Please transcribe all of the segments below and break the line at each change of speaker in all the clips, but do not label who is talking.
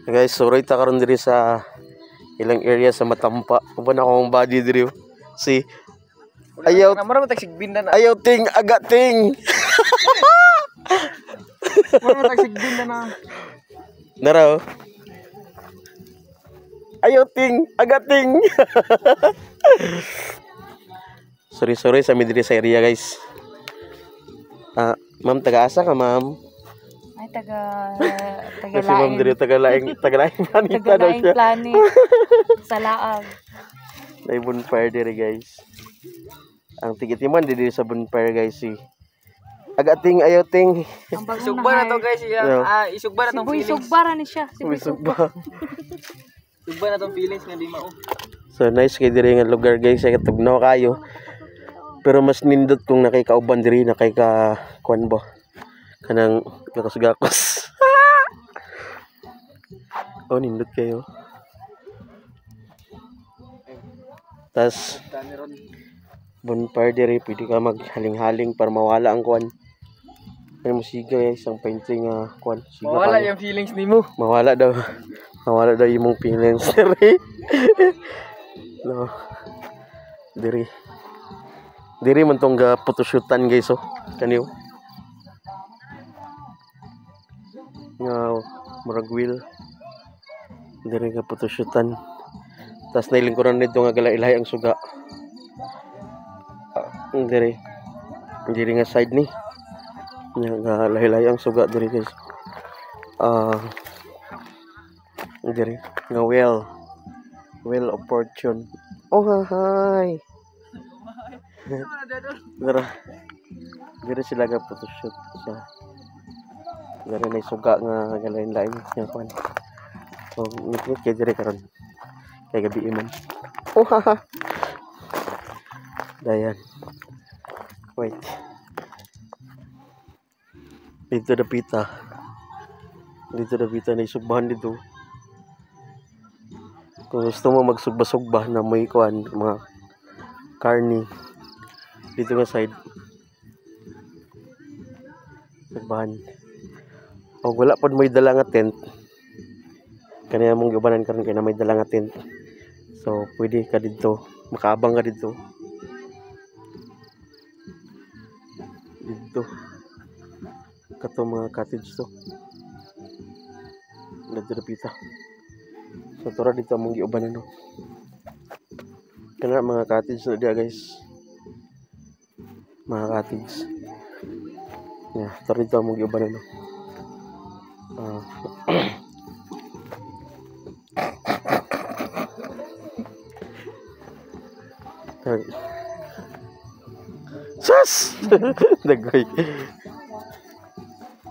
Guys, suroy ta karon diri sa ilang area sa Matampa. Uban akong body diri. Si ayaw
Mara matag sigbinda na.
ayaw ting agating.
Mara matag sigbinda na.
Naraw. Ayaw ting agating. Sorry sa midiri sa area, guys. Ma'am, taga-asa ka, ma'am?
Ay, taga
Kasi ma'am diri taga-laing planeta daw siya.
planet. Sa laag.
May bonfire diri, guys. Ang tigitiman diri sa bonfire, guys, si agating ayaw ting.
Ang bagong
Isugba na to guys. Isugba na tong feelings.
Sugbara ni siya.
Sugba.
Isugba na tong feelings nga di mao.
So nice kay diri nga lugar, guys, ay katugnaw kayo. Pero mas nindot kung nakikauban diri, nakika kuan ba kanang gakos-gakos. Oh, nindot kayo. Tas bonfire diri, pwede ka maghaling-haling para mawala ang kuan. Ay musiga, isang painting nga kuan.
Mawala yung feelings nimo.
Mawala daw. Mawala daw imong feelings diri. No. Diri man tong ga photoshootan, guys, oh. Kaniyo. Nga murag wheel. Diri ga photoshootan. Tas nailingkuran nito nga galailay ang suga. Diri nga side ni. Nga lahi-lahi ang suga diri, guys. Diri nga well of fortune. Oh, hi. Diri sila ga photoshoot sa. Diri na suga nga galain-lain nga kuan. So, ngit kay diri karon. Kay gabi man. Oh, ha. Dayan. Wait. Dito na pita na isugbahan dito. Kung gusto mo magsugba-sugba na may kuan, mga karni dito nga side, sugbahan. O wala pod may dala nga tent, kaniya mong gibanan karon kay na may dala nga tent. So pwede ka dito, makaabang ka dito. Kato mga cottage to. Dito na pita. So tura dito among giubanan, no. Kana mga cottage na dia, guys. Mga cottage. Yeah, tura dito among giubanan, no. Sas! Dagoy.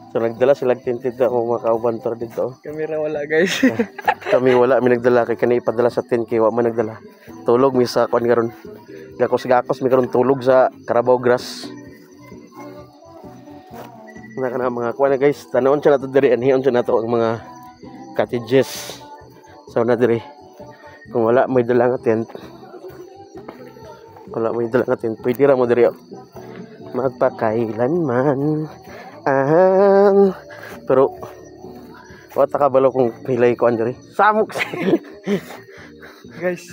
So nagdala sila tinted ako mga kauban tura dito.
Kamera wala guys.
Kami wala, mi nagdala kay kani ipadala sa 10K, wa man nagdala. Tulog mi sa kuan karon. Gakos-gakos mi karon tulog sa Carabao Grass. Kana mga kuan, guys, tanawon siya nato diri, anhion siya nato ang mga cottages. So na diri. Kung wala may dala nga tent. Pwede ra mo diri magpakailanman. Pero wata ka balo kung pilay ko andiri. Samok.
Guys.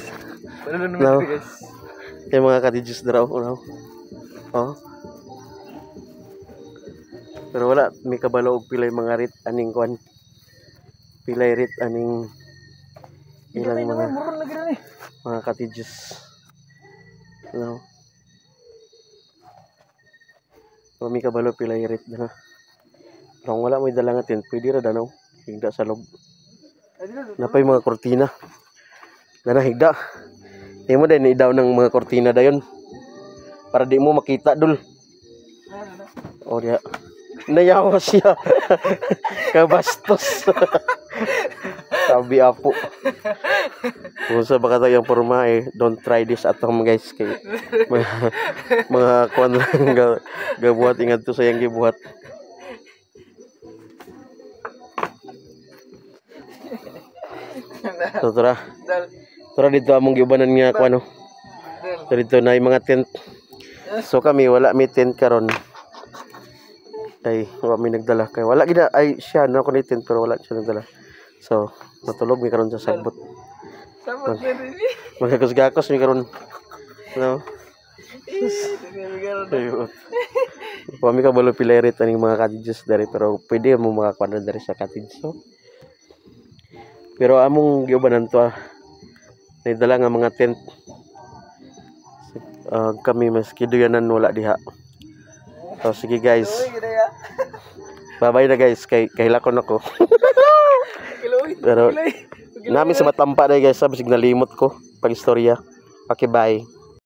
Ano naman
No.
guys?
Yung mga cottages daraw, no. Oh. Pero wala may kabalo og pilay mga rit aning kuan. Pilay rit aning ilang mga cottages. No. So may kabalo pilay rit na. Kung wala may dala nga tent, pwede ra danaw. Higda sa loob. Napay mga kortina. Dana higda. Di mo din idaw ng mga kortina dayon. Para di mo makita dul. O diya. Nayawa siya. Kabastos. Sabi apo. Kung sa baka tayong porma don't try this at home, guys. Kay mga kuan lang gabuhat, ingat to sa yang gibuhat. So tura dito among giubanan nga kuan, no. So dito na yung mga tent. So kami wala may tent karon. Ay wala may nagdala kay wala gina ay siya na ko ni tent pero wala siya nagdala. So, natulog mi karon sa sagbot.
Samot na rin.
Magagos-gakos mi karon. No.
Ayun.
Kami ka balo pilerit aning mga cottages dari pero pwede mo makakuha dari sa cottage. So, pero among giubanan to naidala nga mga tent. Kami maski duyanan wala diha. So sige guys. Bye-bye na guys kay kahilakon ako. Pero namin sa matampa na guys, bisig nalimot ko pag istorya. Okay, bye.